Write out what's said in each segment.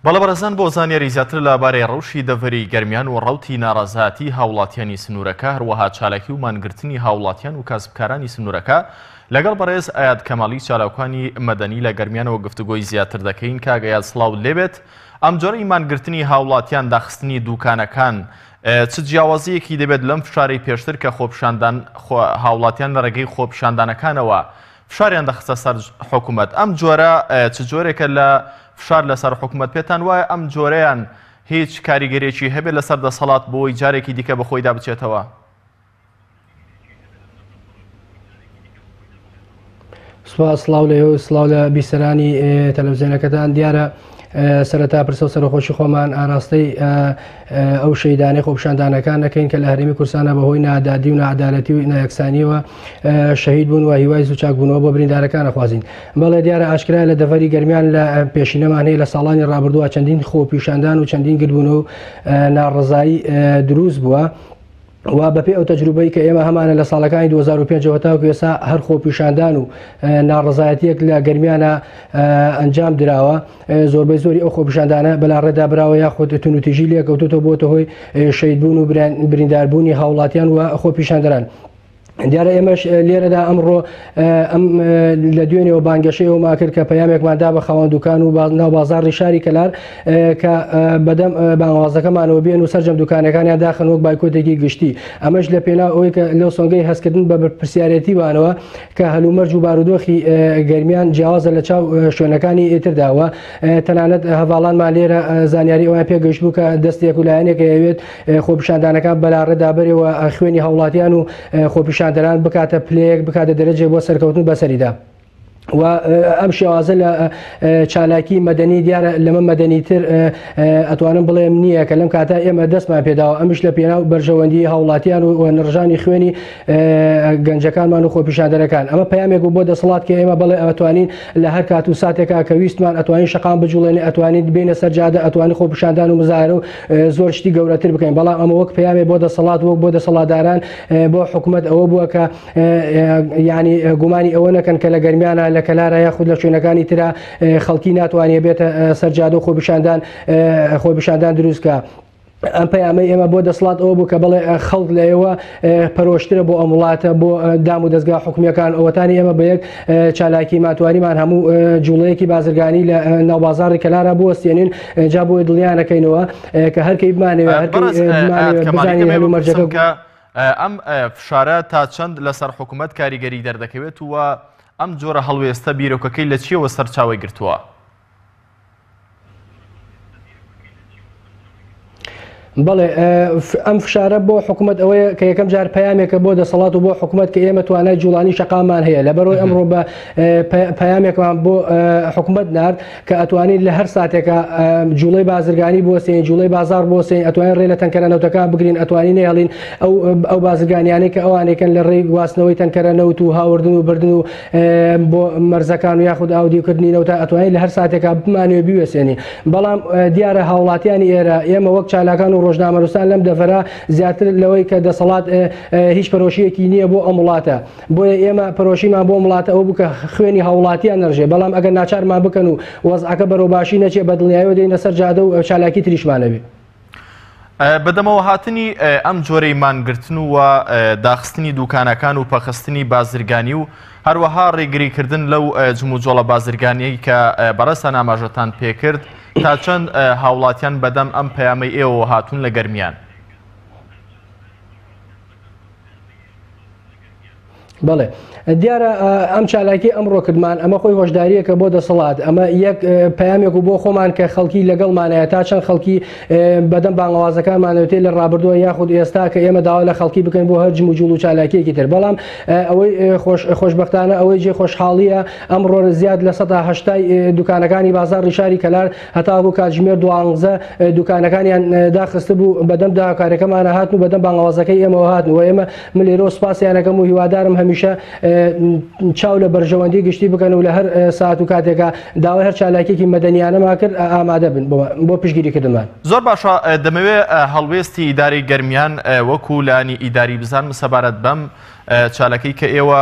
بەڵێبەرزان بۆ زانیاری زیاتر لەبارەی ڕەوشی دەڤەری گەرمیان و ڕەوتی ناڕەزاتی هاوڵاتیانی سنوورەکە هەروەها چالاکی و مانگرتنی هاوڵاتیان و کاسبکارانی سنوورەکە لەگەڵ بەڕێز ئایاد کەماڵی چالاکانی مەدەنی لە گەرمیانەوە گفتوگۆی زیاتر دەکەین. کاگەیان سڵاو لێبێت. ئەم جۆرەی مانگرتنی هاوڵاتیان داخستنی دوکانەکان چ جیاوازیەکی دەبێت لەم فشارەی پێشتر کە هاوڵاتیان لە ڕێگەی خۆپیشاندانەکانەوە فشاریان دەخستە سەر حکوومەت؟ ئەم جۆرە چ جۆرێکە لە فشار لەسەر حکوومەت پێتان وایە ئەم جۆرەیان هیچ کاریگەریەکی هەبێت لەسەر دەسەڵات بۆی جارێکی دیکە بە خۆیدا بچێتەوە؟ سڵاو لێ سڵاو لە بیسەرانی تەلەڤیزیۆنەکەتان. دیارە سەرەتا پرسە و سەرخۆشی خۆمان ئاراستەی ئەو شەیدانەی خۆپیشاندانەکان دەکەین کە لە هەرێمی کوردستانە بەهۆی نادادی و نەعەدالەتی و نایەکسانیەوە شەهید بوون و هیوای زوو چاکبوونەوە بۆ بریندارەکان ئەخوازین. بەڵێ دیارە ئاشکرایە لە دەڤەری گەرمیان لە پێشینەمان هەیە لە ساڵانی ڕابردووە چەندین خۆپیشاندان و چەندین گرتبوونەوە و ناڕەزایی دروست بووە و بەپێ ئەو تەجروبەی کە ئێمە هەمانە لە ساڵەکانی 2005 تاوەکو ئێستا هەر خۆپیشاندان و ناڕەزایەتیەک لە گەرمیانە ئەنجام دراوە. زۆربەی زۆری ئەو خۆپیشاندانە بەلاڕێدا براوە یاخود تونوتیژی لێکەوتوتەوە بۆتە هۆی شەیدبوون و برینداربوونی هاوڵاتیان و خۆپیشاندەران. دیارە ئێمەش لێرەدا ئەمڕۆ لە دوێنێەوە بانگەشەیەوە ماکرد کە پەیامێکماندا بە خاوەن دوکان و ناو بازاڕی شاری کەلار کە بەدەم بانگوازەکەمانەوە بێن و سەرجەم دوکانەکانیان داخن وەک بایکۆتێکی گشتی. ئەمەش لە پێنا ئەوەی کە لەو سۆنگەی هەستکردن بە پرسیارەتی وانەوە کە هەلومەرج و بارودۆخی گەرمیان جیاوازە لە چاو شوێنەکانی ئێترداوە. تەنانەت هەواڵانمان لێرە زانیاری ئەوان پێگەشت بوو کە دەستێک و لایەنێکە ئەوێت خۆپیشاندانەکان بەلاڕێدا بەرەوە خوێنی هاوڵاتیان و خۆپیشاندەران بکاتە پلەیەک بکاتە دەرەجێ بۆ سەرکەوتن بەسەریدا. و ئەم شێوازە لە چالاکی مەدەنی دیارە لەمە مەدەنیتر ئەتوانم بڵێم نییە کە لەم کاتە ئێمە دەستمان پێداوە. ئەمیش لە پێناو بەرژەوەندی هاوڵاتیان و نڕژانی خوێنی گەنجەکانمان و خۆپیشاندەرەکان. ئەمە پەیامێک بۆ دەسەڵات کە ئێمە بڵێ ئەتوانین لە هەر کات و ساتێکا کە ویستمان ئەتوانین شەقام بجوڵێنێ، ئەتوانین بینە سەرجادە، ئەتوانین خۆپیشاندان و مزایرە و زۆر شتی گەورەتر بکەین. بەڵام ئەمە وەک پەیامێک بۆ دەسەڵات وەک بۆ دەسەڵاتداران بۆ حکوومەت ئەوە بووە کە یعنی گومانی ئەوە نەکەن کە لە گەرمیانە لە کەلارە یاخود لە شوێنەکانی ترا خەڵکی ناتوانێت بێتە سەرجادە و خۆپیشاندان دروستکە. ئەم پەیامەی ئێمە بۆ دەسەڵات ئەوە بوو کە بڵێ خەڵک لەوە پەرۆشترە بۆ ئەم وڵاتە بۆ دام و دەستگا حکومیەکان ئەوەتانی ئێمە بە یەک چالاکی ماتوانیمان هەموو جوڵەیەکی بازرگانی لە ناوبازاڕی کەلارە بوەستێنین جا بۆی دڵیانەکەینەوە کە هەرکەی بمانەوە بزانین هەلومەرجەکە. ئەم فشارە تا چەند لەسەر حکوومەت کاریگەری دەردەکەوێت و ئەم جۆرە هەڵوێستە بیرۆکەکەی لە چیەوە سەرچاوی گرتووە؟ بەڵێ ئەم فشارە بۆ حکوومەت ئەوەیە کە یەکەم جار پەیامێکە بۆ دەسەڵات و بۆ حکوومەت کە ئێمە توانای جوڵانی شەقامان هەیە. لەبەرەوەی ئەمڕۆ بە پەیامێکمان بۆ حکوومەت نارد کە ئەتوانین لە هەر ساتێکە جوڵەی بازرگانی بۆسێن، جوڵەی بازار بۆسێن، ئەتوانین ڕێ لە تەنکەرەنەوتەکان بگرین، ئەتوانین هێڵین ئەو بازرگانیانەی کە ئەوانێکن لە ڕێی گواستنەوەی تەنکەرەنەوت و هاوردن و بردن و بۆ مەرزەکان و یاخود ئاودیوکردنی نەوتە ئەتوانین لە هەر ساتێکە بمانوێ بیوەسێنی. بەڵام دیارە هاوڵاتیانی ئێرە ئێمە وەک چالاکان و ڕۆژنامەنووسان لەم دەڤەرە زیاتر لەوەی کە دەسەڵات هیچ پەرۆشیەکی نییە بۆ ئەم وڵاتە. بۆیە ئێمە پەرۆشیمان بۆ وڵاتە ئەو بوو کە خوێنی هاوڵاتیان نەڕژێ. بەڵام ئەگەر ناچارمان بکەن و وەزعەکە بەرەو باشی نەچێ بە دڵنیاییەوە دێنە سەر جادە و چالاکی تریشمانەبێ. بەدەمەوە هاتنی ئەم جۆرەی مانگرتن و داخستنی دوکانەکان و پەخستنی بازرگانی و هەروەها ڕێگریکردن لەو جموجۆڵە بازرگانیەی کە بەڕەسە ناماژەتان پێکرد تا چەند هاوڵاتیان بەدەم ئەم پەیامەی ئێوە هاتوون لە گەرمیان؟ بەڵێ دیارە ئەم چالاکی ئەمڕۆ کردمان ئەمە خۆی هۆشداریەکە بۆ دەسەڵات. ئەمە یەک پەیامێک و بۆ خۆمان کە خەڵکی لەگەڵمانەیە تا چەند خەڵکی بەدەم بانگوازەکانمانەوتێ لە ڕابردووە یاخود ئێستا کە ئێمە داوا لە خەڵکی بکەین بۆ هەر جموجوڵ و چالاکیەکی تر. بەڵام ئەوەی خۆشبەختانە ئەوەی جێ خۆشحاڵیە ئەمڕۆ زیاد لە 180 دوکانەکانی بازاڕی شاری کەلار هەتاکو کاتژمێر 12 دوکانەکانیان داخستە بوو بەدەم داواکاریەکەمانە هاتن و بەدەم بانگوازەکەی ئێمەوە هاتن و ئێمە من لێرە سوپاسیانەکەم و هیوادارم هەمیشە چاو لە بەرژەوەندی گشتی بکەن و لە هەر ساعت و کاتێکە داوای هەر چالاکێکی مەدەنیانەما کرد ئامادە بن بۆ پشتگیریکردنمان. زۆر باشە. دەمەوێت هەڵوێستی ئیداری گەرمیان وەکو لانی ئیداری بزان سەبارەت بەم چالاکەی کە ئێوە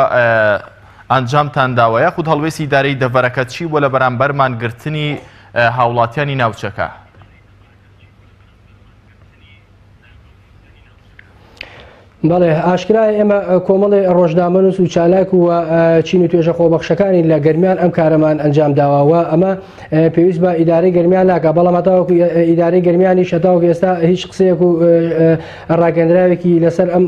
ئەنجامتان داوە یاخود هەڵوێستی ئیدارەی دەڤەرەکە چی بۆ لە بەرامبەر مانگرتنی هاوڵاتیانی ناوچەکە. بەڵێ ئاشکرای ئێمە کۆمەڵی ڕۆژنامەنووس و چالاک و چین و توێژە خۆبەخشەکانی لە گەرمیان ئەم کارەمان ئەنجام داوەوە ئەمە پێویست بە ئیدارەی گەرمیان ناکە بەڵام هەتاوەکو ئیدارەی گەرمیانی شەتاوکە ئێستا هیچ قسەیەک و ڕاگەندراوێکی لەسەر ئەم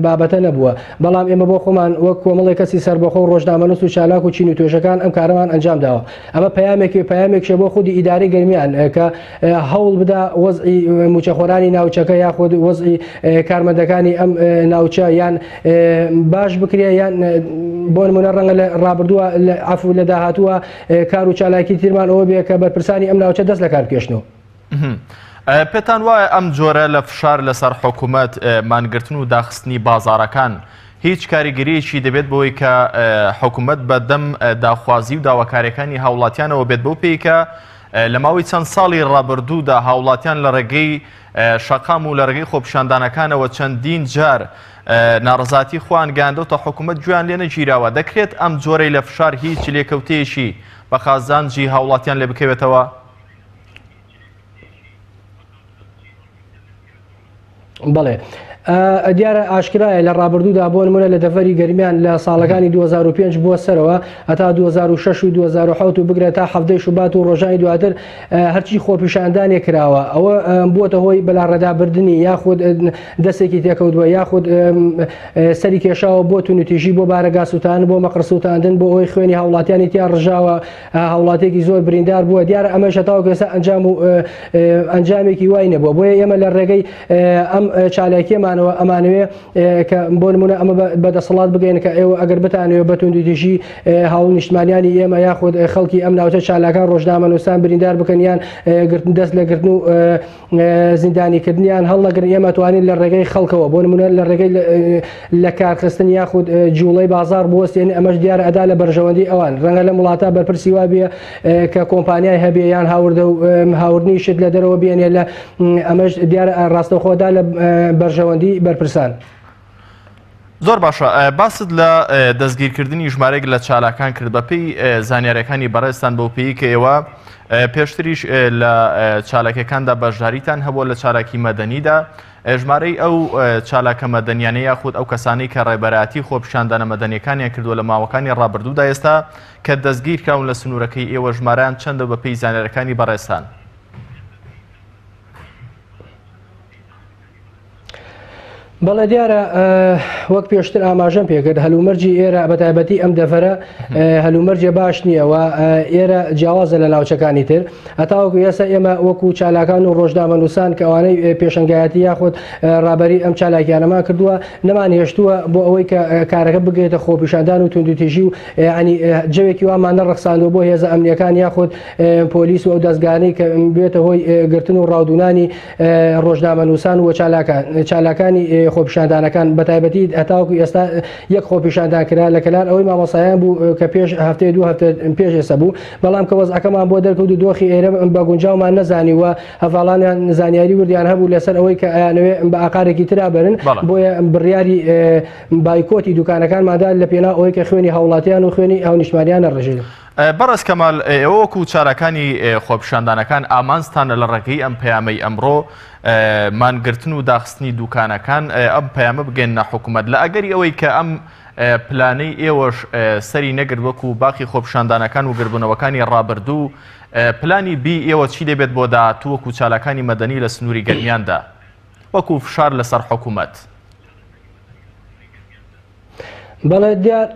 بابەتە نەبووە بەڵام ئێمە بۆ خۆمان وەک کۆمەڵی کەسی سەربەخۆ ڕۆژنامەنووس و چالاک و چین و توێژەکان ئەم کارەمان ئەنجام داوە ئەمە پەیامێکە بۆ خودی ئیدارەی گەرمیان کە هەوڵ بدا وەزئی موچەخۆرانی ناوچەکە یاخود وەزئی کارمەندەکانی ئەم ناوچە یان باش بکرێ یان بۆ نمونە ڕەنگە لە ڕابردووە عفو لە داهاتووە کار و چالاکی تیرمان ئەوە بێ کە بەرپرسانی ئەم ناوچە دەست لە کار بکێشنەوە. پێتان وایە ئەم جۆرە لە فشار لەسەر حکوومەت مانگرتن و داخستنی بازارەکان هیچ کاریگەریەکی دەبێت بۆی کە حکوومەت بەدەم داخوازی و داواکاریەکانی هاوڵاتیانەوە بێت بۆ پێیکە لە ماوەی چەند ساڵی ڕابردوودا هاوڵاتیان لە ڕێگەی شەقام و لە ڕێگەی خۆپیشاندانەکانەوە چەندین جار ناڕزاتی خۆیان گەیاندەوتە حکوومەت گوێیان لێ نەگیراوە دەکرێت ئەم جۆرەی لە فشار هیچ لێکەوتەیەکی بە خازانجی هاوڵاتیان لێ بکەوێتەوە؟ بەڵێ دیارە ئاشکرایە لە ڕابردوودا بۆ نمونە لە دەڤەری گەرمیان لە ساڵەکانی 2005 بووە سەرەوە هەتا 2006 و 2007 و بگرێت تا هەفتەی شوبات و ڕۆژانی دواتر هەرچی خۆپیشاندانێک کراوە ئەوە بووەتە هۆی بەلاڕێدابردننی یاخود دەستێکی تێکەوتووە یاخود سەری کێشاوە بۆ تونوتیژی بۆ بارەگاسووتان بۆ مەقرسووتاندن بۆ ئەوی خوێنی هاوڵاتیانی تیا ڕژاوە هاوڵاتێکی زۆر بریندار بووە دیارە ئەمە شەتاوە کەسا ئەنجام و ئەنجامێکی وای نەبووە بۆیە ئێمە لە ڕێگەی ئەم چالاکیێمان ئەمانوێ کە بۆ نمونە ئەمە بەدەسەڵات بگەین کە ئێوە ئەگەر بتانەوە بە توندیژی هاوڵ نیشتمانیانی ئێمە یاخود خەڵکی ئەم ناوچە چالاکان ڕۆژنامەنووسان بریندار بکەن یان گرتن دەست لە گرتن و زیندانیکردنیان هەڵنەگرن ئێمە توانین لە ڕێگەی خەڵکەوە بۆ نمونە لە ڕێگەی لە کارخستن یاخود جوڵەی بازار بوەستێن ئەمەش دیارە ئەدا لە بەرژەوەندی ئەوان ڕەنگە لە وڵاتە بەرپرسی وا بێ کە کۆمپانیای هەبێ یان هاوردە و هاوردنی شت لە دەرەوە بێنێ لە ئەمەش دیارە ڕاستەخۆدا لە بەرژەوەندی بەرپرسان. زۆر باشە باست لە دەستگیرکردنی ژمارەیەک لە چالاکان کرد بە پێی زانیاریەکانی بەڕێستان بەو پێی کە ئێوە پێشتریش لە چالاکەکاندا بەشداریتان هەبووە لە چالاکی مەدەنیدا ژمارەی ئەو چالاکە مەدەنیانە یاخود ئەو کەسانی کە ڕێبەراتی خۆپیشاندانە مەدەنیەکانیان کردووە لە ماوەکانی ڕابردوودا ئێستا کە دەستگیر کراون لە سنوورەکەی ئێوە ژمارەیان چەندە بە پێی زانیاریەکانی بەڕێستان؟ بەڵێ دیارە وەک پێشتر ئاماژەم پێکرد هەلومەرجی ئێرە بەتایبەتی ئەم دەفەرە هەلومەرجێ باش نییەوە ئێرە جیاوازە لە ناوچەکانی تر هەتاوەکو ئێستا ئێمە وەکو چالاکان و ڕۆژنامەنووسان کە ئەوانەی پێشنگایەتی یاخود ڕابەری ئەم چالاکیانەمان کردووە نەمان هێشتووە بۆ ئەوەی کە کارەکە بگرێتە خۆپیشاندان و توندوتیژی و ینی جەوێکی وامان نەڕەخساندەوە بۆ هێزە ئەمنیەکان یاخود پۆلیس و ئەو دەستگانەی کە بێتە هۆی گرتن و ڕاودونانی ڕۆژنامەنووسان و چالاکانی خۆپیشاندانەکان بەتایبەتی هەتاوەکو ئێستا یەک خۆپیشاندان کرا لە کەلار ئەوەی مامۆسایان بوو کە پێش هەفتەیە دوو هەفتە پێش ئێستا بوو بەڵام کە وەزعەکەمان بۆ دەرکەوت و دۆخی ئێرە بە گونجاومان نەزانی وە هەڤاڵانیان زانیاری وردیان هەبوو لەسەر ئەوەی کە ئەیانەوێ بە ئاقارێکی ترا بەرن بۆیە بڕیاری بایکۆتی دوکانەکانمادا لە پێنا ئەوەی کە خوێنی هاوڵاتیان و خوێنی هاونیشتمانیانە ڕژێت. بەڕێز کەمال ئێوە وەکو چارەکانی خۆپیشاندانەکان ئامانستانە لە ڕێگەی ئەم پەیامەی ئەمڕۆ مانگرتن و داخستنی دوکانەکان ئەم پەیامە بگەێنە حکوومەت لە ئەگەری ئەوەی کە ئەم پلانەی ئێوەش سەری نەگرت وەکو باقی خۆپیشاندانەکان و گربوونەوەکانی ڕابردوو پلانی بی ئێوە چی دەبێت بۆ داهاتوو وەکو چالاکانی مەدەنی لە سنووری گەرمیاندا وەکو فشار لەسەر حکوومەت؟ بەڵێ دیار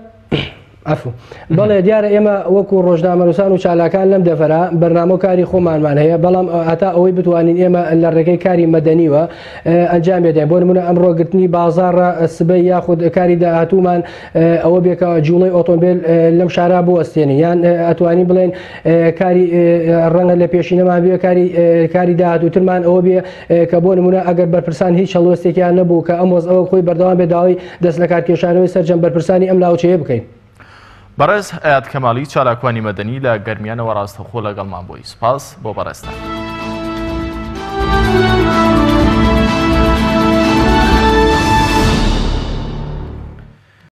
بەڵێ دیارە ئێمە وەکو ڕۆژنامەنووسان و چالاکان لەم دەفەرە بەرنامە کاری خۆمانمان هەیە بەڵام هەتا ئەوەی بتوانین ئێمە لە ڕێگەی کاری مەدەنیوە ئەنجام بدەین بۆ نمونە ئەمڕۆگرتنی بازاڕە سبەی یاخود کاری داهاتوومان ئەوە بێکە جوڵەی ئۆتۆمبیل لەم شارە بوەستێنی یان ئەتوانین بڵێن کاری ڕەنگە لە پێشینەمان بێ کاری داهاتووترمان ئەوە بێ کە بۆ نمونە ئەگەر بەرپرسان هیچ هەڵوەستێکیان نەبوو کە ئەم وەز ئەوە خۆی بەردەوام بێ داوای دەست لە کارکێشانەوەی سەرجەم بەرپرسانی ئەم لاوچەیە بکەین. بەڕێز ئەیاد کەماڵی چالاکوانی مەدەنی لە گەرمیانەوە ڕاستەخۆ لەگەڵمان بۆی سپاس بۆ بەڕێستان.